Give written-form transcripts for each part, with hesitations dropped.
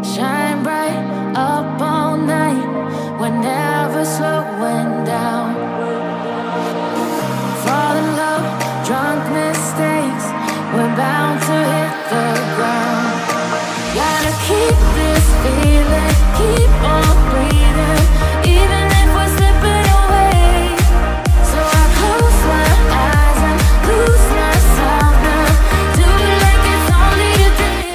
Shine bright up all night. We're never slowing down. Fall in love, drunk mistakes. We're bound to hit the ground. Gotta keep this feeling, keep on breathing, even if we're slipping away. So I close my eyes and lose myself now. Do it like it's only a day.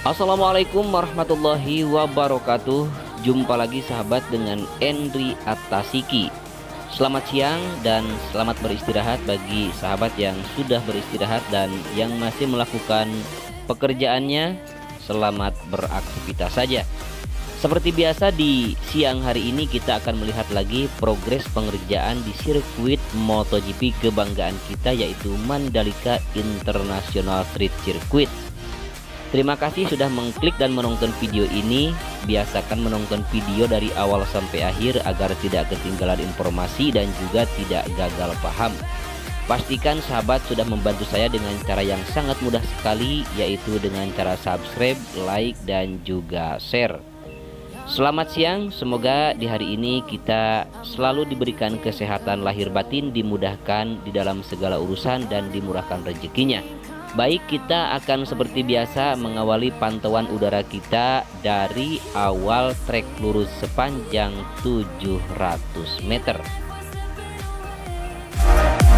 Assalamualaikum warahmatullahi wabarakatuh. Jumpa lagi sahabat dengan Endri Atasiki. Selamat siang dan selamat beristirahat bagi sahabat yang sudah beristirahat dan yang masih melakukan pekerjaannya. Selamat beraktivitas saja. Seperti biasa di siang hari ini kita akan melihat lagi progres pengerjaan di sirkuit MotoGP kebanggaan kita, yaitu Mandalika International Street Circuit. Terima kasih sudah mengklik dan menonton video ini. Biasakan menonton video dari awal sampai akhir agar tidak ketinggalan informasi dan juga tidak gagal paham. Pastikan sahabat sudah membantu saya dengan cara yang sangat mudah sekali, yaitu dengan cara subscribe, like, dan juga share. Selamat siang, semoga di hari ini kita selalu diberikan kesehatan lahir batin, dimudahkan di dalam segala urusan dan dimurahkan rezekinya. Baik, kita akan seperti biasa mengawali pantauan udara kita dari awal trek lurus sepanjang 700 meter.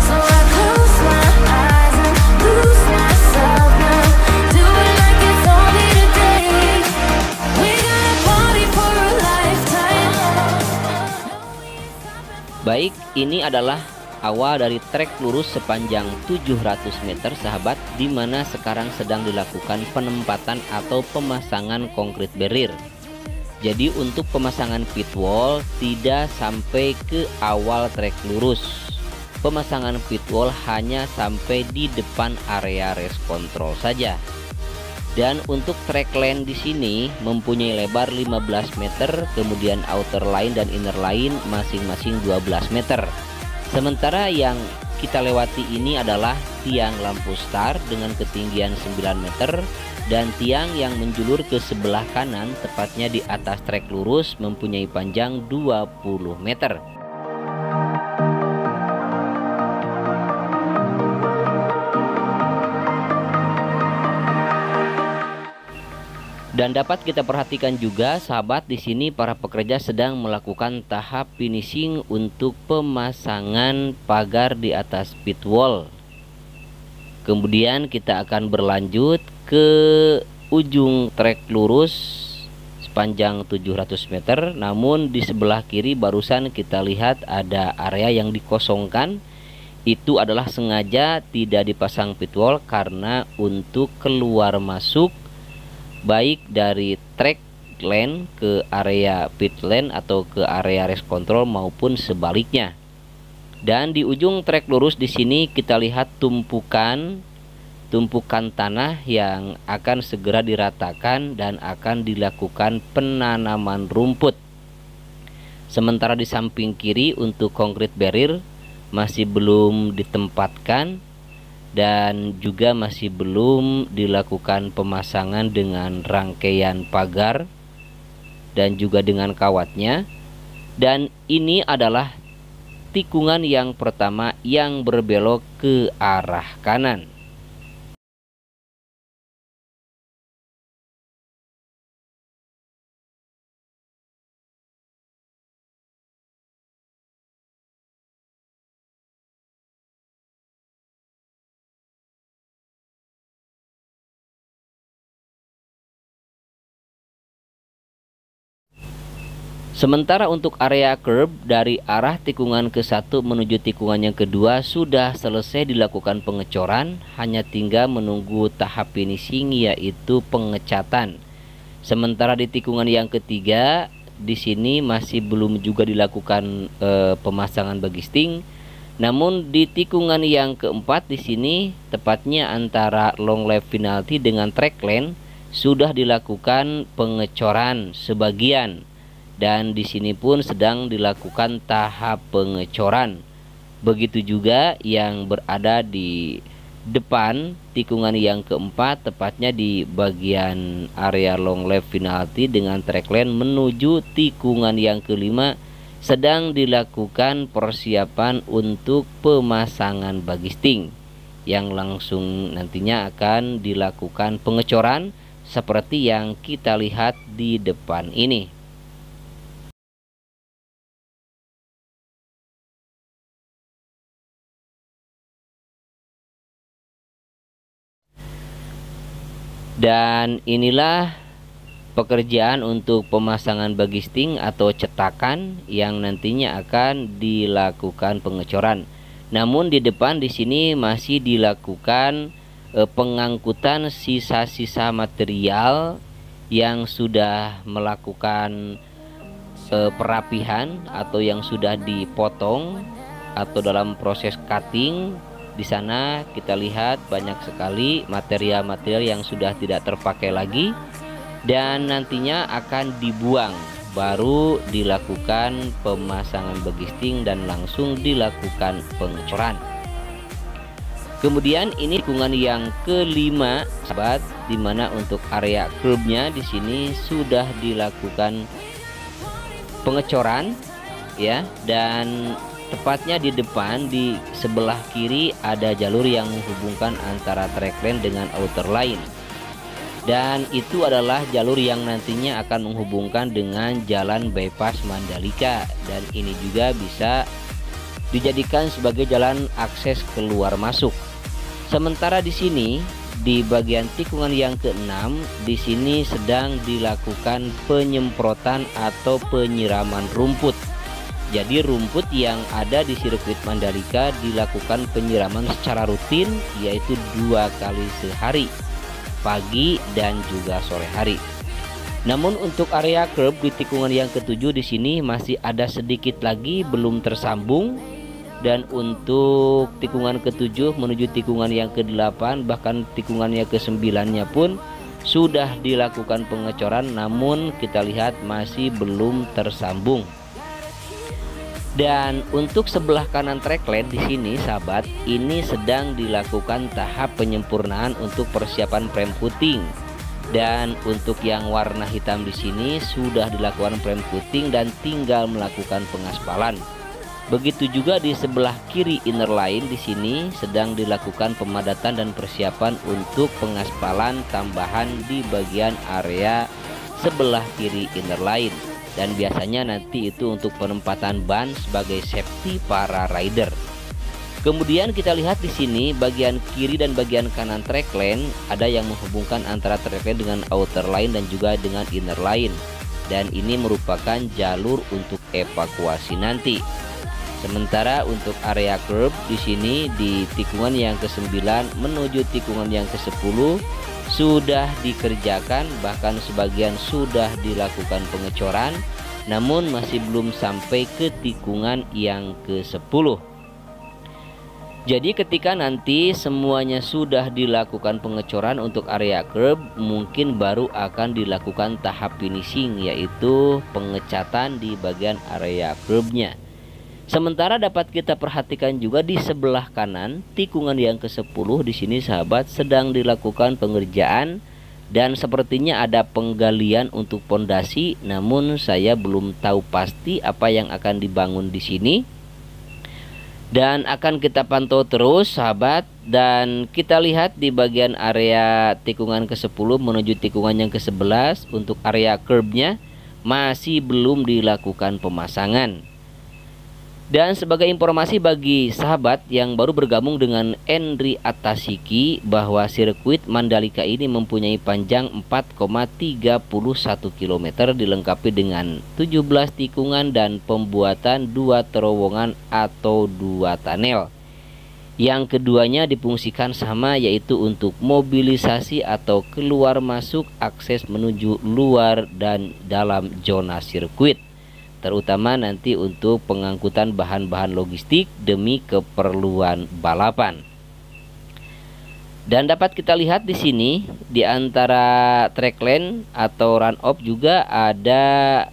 So I close my eyes and lose myself now. Do it like it's only today. We got a party for a lifetime. Baik, ini adalah awal dari trek lurus sepanjang 700 meter sahabat, di mana sekarang sedang dilakukan penempatan atau pemasangan konkrit barrier. Jadi untuk pemasangan pit wall tidak sampai ke awal trek lurus. Pemasangan pit wall hanya sampai di depan area race control saja. Dan untuk track lane di sini mempunyai lebar 15 meter, kemudian outer line dan inner line masing-masing 12 meter. Sementara yang kita lewati ini adalah tiang lampu star dengan ketinggian 9 meter dan tiang yang menjulur ke sebelah kanan tepatnya di atas trek lurus mempunyai panjang 20 meter. Dan dapat kita perhatikan juga sahabat, di sini para pekerja sedang melakukan tahap finishing untuk pemasangan pagar di atas pit wall. Kemudian kita akan berlanjut ke ujung trek lurus sepanjang 700 meter. Namun di sebelah kiri barusan kita lihat ada area yang dikosongkan. Itu adalah sengaja tidak dipasang pit wall karena untuk keluar masuk baik dari track lane ke area pit lane atau ke area race control maupun sebaliknya. Dan di ujung trek lurus di sini kita lihat tumpukan tanah yang akan segera diratakan dan akan dilakukan penanaman rumput. Sementara di samping kiri untuk concrete barrier masih belum ditempatkan dan juga masih belum dilakukan pemasangan dengan rangkaian pagar dan juga dengan kawatnya. Dan ini adalah tikungan yang pertama yang berbelok ke arah kanan. Sementara untuk area curb dari arah tikungan ke-1 menuju tikungan yang kedua sudah selesai dilakukan pengecoran, hanya tinggal menunggu tahap finishing yaitu pengecatan. Sementara di tikungan yang ketiga di sini masih belum juga dilakukan pemasangan bagisting. Namun di tikungan yang keempat di sini tepatnya antara long lap penalty dengan track lane sudah dilakukan pengecoran sebagian. Dan di sini pun sedang dilakukan tahap pengecoran. Begitu juga yang berada di depan tikungan yang keempat, tepatnya di bagian area long lap penalti dengan trackline menuju tikungan yang kelima, sedang dilakukan persiapan untuk pemasangan bagisting yang langsung nantinya akan dilakukan pengecoran seperti yang kita lihat di depan ini. Dan inilah pekerjaan untuk pemasangan bagisting atau cetakan yang nantinya akan dilakukan pengecoran. Namun di depan di sini masih dilakukan pengangkutan sisa-sisa material yang sudah melakukan perapihan atau yang sudah dipotong atau dalam proses cutting. Di sana kita lihat banyak sekali material-material yang sudah tidak terpakai lagi dan nantinya akan dibuang, baru dilakukan pemasangan bagisting dan langsung dilakukan pengecoran. Kemudian ini tikungan yang kelima, sahabat, dimana untuk area curbnya di sini sudah dilakukan pengecoran, ya, dan tepatnya di depan di sebelah kiri ada jalur yang menghubungkan antara trackline dengan outer line. Dan itu adalah jalur yang nantinya akan menghubungkan dengan jalan bypass Mandalika, dan ini juga bisa dijadikan sebagai jalan akses keluar masuk. Sementara di sini di bagian tikungan yang keenam, di sini sedang dilakukan penyemprotan atau penyiraman rumput. Jadi rumput yang ada di sirkuit Mandalika dilakukan penyiraman secara rutin, yaitu 2 kali sehari, pagi dan juga sore hari. Namun untuk area curb di tikungan yang ketujuh di sini masih ada sedikit lagi belum tersambung, dan untuk tikungan ketujuh menuju tikungan yang ke-8 bahkan tikungan yang ke-9-nya pun sudah dilakukan pengecoran, namun kita lihat masih belum tersambung. Dan untuk sebelah kanan trackline di sini, sahabat, ini sedang dilakukan tahap penyempurnaan untuk persiapan frame putting. Dan untuk yang warna hitam di sini sudah dilakukan frame putting dan tinggal melakukan pengaspalan. Begitu juga di sebelah kiri inner line di sini sedang dilakukan pemadatan dan persiapan untuk pengaspalan tambahan di bagian area sebelah kiri inner line. Dan biasanya nanti itu untuk penempatan ban sebagai safety para rider. Kemudian kita lihat di sini bagian kiri dan bagian kanan trackline ada yang menghubungkan antara trackline dengan outer line dan juga dengan inner line. Dan ini merupakan jalur untuk evakuasi nanti. Sementara untuk area curb di sini di tikungan yang ke-9 menuju tikungan yang ke-10 sudah dikerjakan, bahkan sebagian sudah dilakukan pengecoran, namun masih belum sampai ke tikungan yang ke-10. Jadi ketika nanti semuanya sudah dilakukan pengecoran untuk area curb, mungkin baru akan dilakukan tahap finishing, yaitu pengecatan di bagian area curbnya. Sementara dapat kita perhatikan juga di sebelah kanan tikungan yang ke-10 di sini, sahabat, sedang dilakukan pengerjaan dan sepertinya ada penggalian untuk pondasi, namun saya belum tahu pasti apa yang akan dibangun di sini. Dan akan kita pantau terus, sahabat, dan kita lihat di bagian area tikungan ke-10 menuju tikungan yang ke-11 untuk area curbnya masih belum dilakukan pemasangan. Dan sebagai informasi bagi sahabat yang baru bergabung dengan Endri Atasiki, bahwa sirkuit Mandalika ini mempunyai panjang 4,31 km dilengkapi dengan 17 tikungan dan pembuatan 2 terowongan atau 2 tunnel. Yang keduanya difungsikan sama, yaitu untuk mobilisasi atau keluar masuk akses menuju luar dan dalam zona sirkuit, terutama nanti untuk pengangkutan bahan-bahan logistik demi keperluan balapan. Dan dapat kita lihat di sini di antara trackline atau run off juga ada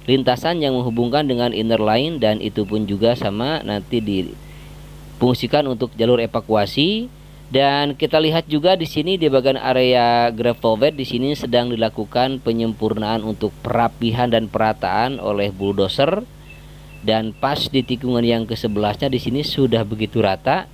lintasan yang menghubungkan dengan inner line, dan itu pun juga sama nanti difungsikan untuk jalur evakuasi. Dan kita lihat juga di sini di bagian area gravel bed di sini sedang dilakukan penyempurnaan untuk perapihan dan perataan oleh bulldozer. Dan pas di tikungan yang ke-11-nya di sini sudah begitu rata.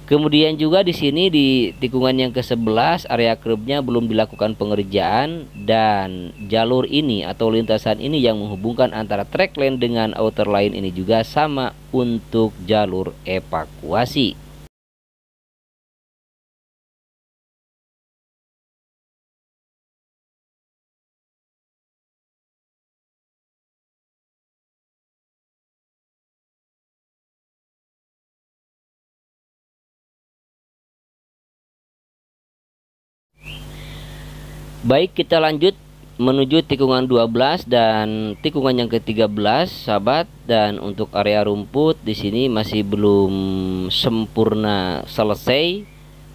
Kemudian juga di sini di tikungan yang ke-11 area curbnya belum dilakukan pengerjaan, dan jalur ini atau lintasan ini yang menghubungkan antara track lane dengan outer line ini juga sama untuk jalur evakuasi. Baik, kita lanjut menuju tikungan 12 dan tikungan yang ke-13, sahabat. Dan untuk area rumput di sini masih belum sempurna selesai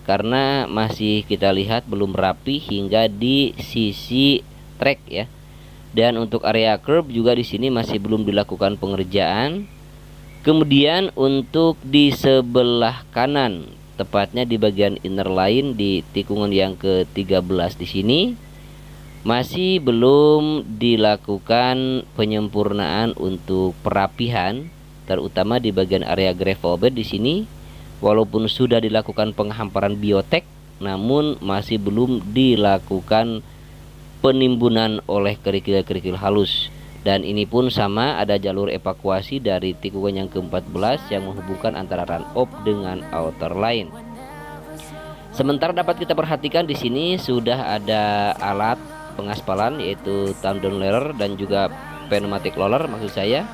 karena masih kita lihat belum rapi hingga di sisi trek ya. Dan untuk area curb juga di sini masih belum dilakukan pengerjaan. Kemudian untuk di sebelah kanan, tepatnya di bagian inner line di tikungan yang ke-13 di sini masih belum dilakukan penyempurnaan untuk perapihan, terutama di bagian area gravel bed di sini. Walaupun sudah dilakukan penghamparan biotek, namun masih belum dilakukan penimbunan oleh kerikil-kerikil halus. Dan ini pun sama, ada jalur evakuasi dari tikungan yang ke-14 yang menghubungkan antara run off dengan outer line. Sementara dapat kita perhatikan di sini sudah ada alat pengaspalan yaitu tandon roller dan juga pneumatic roller maksud saya.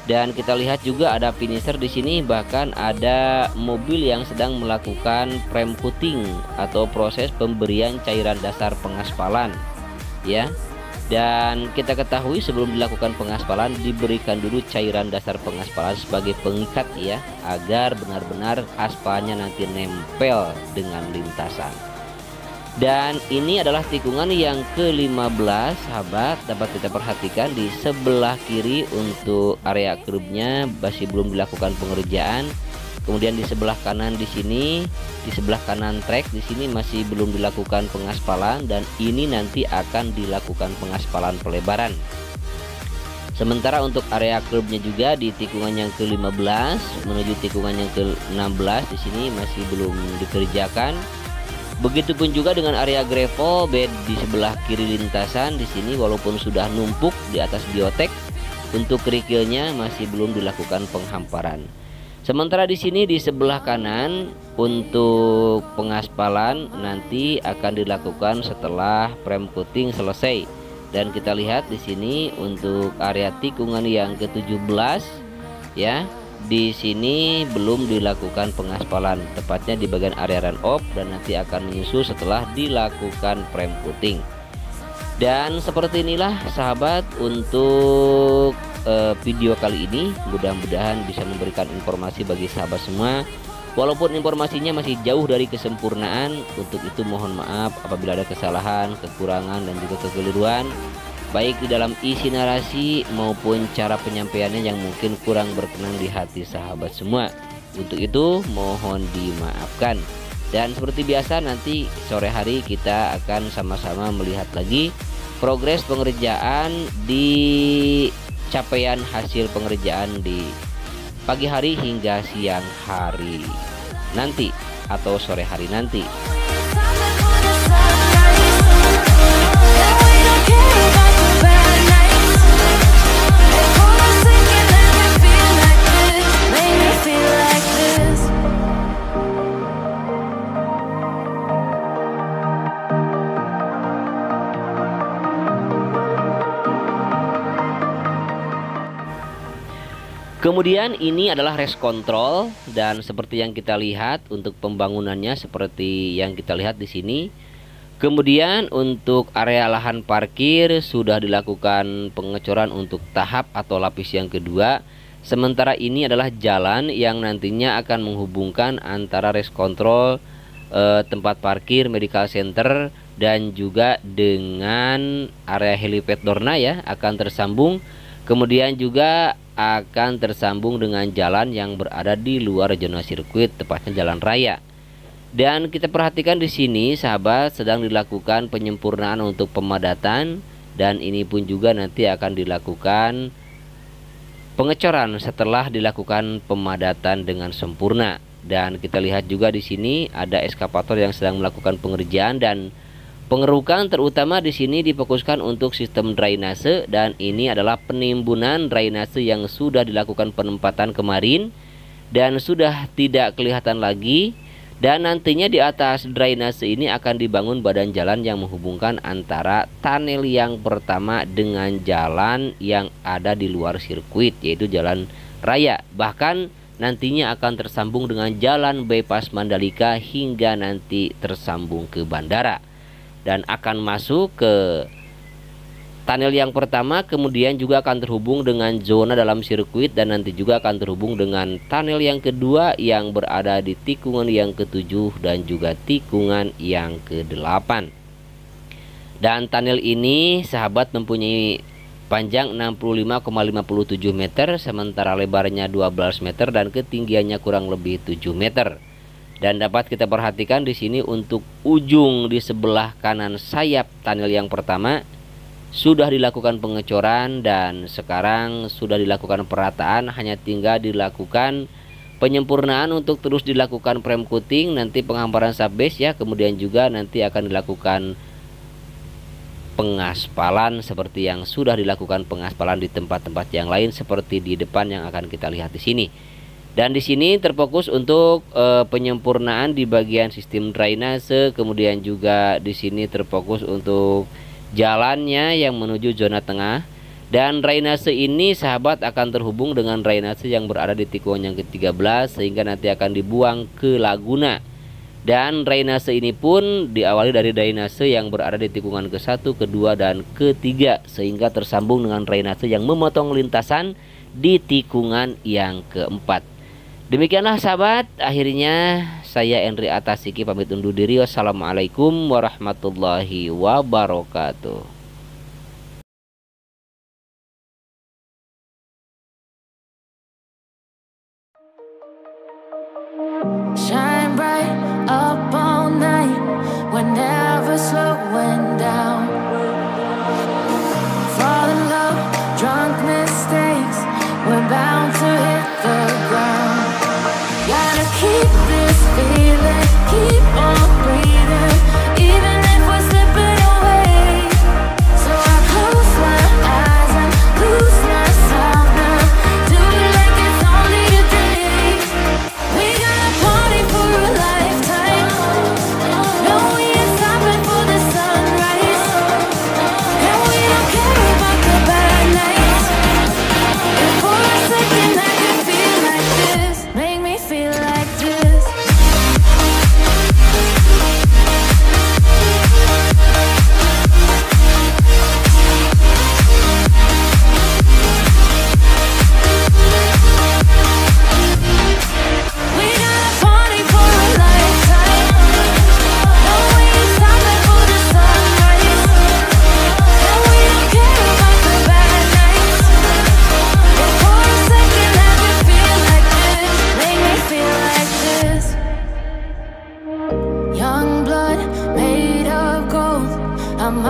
Dan kita lihat juga ada finisher di sini, bahkan ada mobil yang sedang melakukan prime coating atau proses pemberian cairan dasar pengaspalan ya. Dan kita ketahui sebelum dilakukan pengaspalan diberikan dulu cairan dasar pengaspalan sebagai pengikat ya, agar benar-benar aspalnya nanti nempel dengan lintasan. Dan ini adalah tikungan yang ke-15, sahabat. Dapat kita perhatikan di sebelah kiri untuk area curbnya masih belum dilakukan pengerjaan. Kemudian di sebelah kanan di sini, di sebelah kanan trek di sini masih belum dilakukan pengaspalan, dan ini nanti akan dilakukan pengaspalan pelebaran. Sementara untuk area curbnya juga di tikungan yang ke-15 menuju tikungan yang ke-16 di sini masih belum dikerjakan. Begitupun juga dengan area gravel bed di sebelah kiri lintasan di sini, walaupun sudah numpuk di atas biotek, untuk kerikilnya masih belum dilakukan penghamparan. Sementara di sini di sebelah kanan untuk pengaspalan nanti akan dilakukan setelah prime coating selesai. Dan kita lihat di sini untuk area tikungan yang ke-17 ya. Di sini belum dilakukan pengaspalan, tepatnya di bagian area run off, dan nanti akan menyusul setelah dilakukan prime coating. Dan seperti inilah sahabat untuk video kali ini. Mudah-mudahan bisa memberikan informasi bagi sahabat semua. Walaupun informasinya masih jauh dari kesempurnaan, untuk itu mohon maaf apabila ada kesalahan, kekurangan, dan juga kekeliruan, baik di dalam isi narasi maupun cara penyampaiannya yang mungkin kurang berkenan di hati sahabat semua. Untuk itu mohon dimaafkan. Dan seperti biasa nanti sore hari kita akan sama-sama melihat lagi progres pengerjaan di capaian hasil pengerjaan di pagi hari hingga siang hari nanti atau sore hari nanti. Kemudian ini adalah race control, dan seperti yang kita lihat untuk pembangunannya seperti yang kita lihat di sini. Kemudian untuk area lahan parkir sudah dilakukan pengecoran untuk tahap atau lapis yang kedua. Sementara ini adalah jalan yang nantinya akan menghubungkan antara race control, tempat parkir medical center, dan juga dengan area helipad Dorna ya, akan tersambung. Kemudian juga akan tersambung dengan jalan yang berada di luar zona sirkuit, tepatnya jalan raya. Dan kita perhatikan di sini sahabat, sedang dilakukan penyempurnaan untuk pemadatan, dan ini pun juga nanti akan dilakukan pengecoran setelah dilakukan pemadatan dengan sempurna. Dan kita lihat juga di sini ada eskavator yang sedang melakukan pengerjaan, dan pengerukan terutama di sini difokuskan untuk sistem drainase, dan ini adalah penimbunan drainase yang sudah dilakukan penempatan kemarin dan sudah tidak kelihatan lagi. Dan nantinya di atas drainase ini akan dibangun badan jalan yang menghubungkan antara tunnel yang pertama dengan jalan yang ada di luar sirkuit, yaitu jalan raya. Bahkan nantinya akan tersambung dengan jalan bypass Mandalika hingga nanti tersambung ke bandara. Dan akan masuk ke tunnel yang pertama, kemudian juga akan terhubung dengan zona dalam sirkuit, dan nanti juga akan terhubung dengan tunnel yang kedua yang berada di tikungan yang ke-7 dan juga tikungan yang ke-8. Dan tunnel ini sahabat mempunyai panjang 65,57 meter, sementara lebarnya 12 meter dan ketinggiannya kurang lebih 7 meter. Dan dapat kita perhatikan di sini untuk ujung di sebelah kanan sayap tunnel yang pertama sudah dilakukan pengecoran, dan sekarang sudah dilakukan perataan, hanya tinggal dilakukan penyempurnaan untuk terus dilakukan prem coating, nanti penghamparan subbase ya, kemudian juga nanti akan dilakukan pengaspalan seperti yang sudah dilakukan pengaspalan di tempat-tempat yang lain seperti di depan yang akan kita lihat di sini. Dan di sini terfokus untuk penyempurnaan di bagian sistem drainase, kemudian juga di sini terfokus untuk jalannya yang menuju zona tengah. Dan drainase ini sahabat akan terhubung dengan drainase yang berada di tikungan yang ke-13 sehingga nanti akan dibuang ke Laguna. Dan drainase ini pun diawali dari drainase yang berada di tikungan ke-1, ke-2, dan ke-3 sehingga tersambung dengan drainase yang memotong lintasan di tikungan yang ke-4. Demikianlah sahabat, akhirnya saya Endri Atasiki pamit undur diri. Wassalamualaikum warahmatullahi wabarakatuh. Shine bright up all night, we're never slowing down. Fall in love, drunk mistakes, we're bound to hit the ground. Gotta keep this feeling, keep on breathing, even if we're slipping away. So I close my eyes and lose myself now, do it like it's only a day. We got a party for a lifetime, no we ain't stopping for the sunrise, and we don't care about the bad nights. If for a second I can feel like this, make me feel like this. We got a party for a lifetime, no we ain't stopping for the sunrise, and we don't care about the bad nights. If for a second I can feel like this, make me feel like this. Young blood made of gold, I'm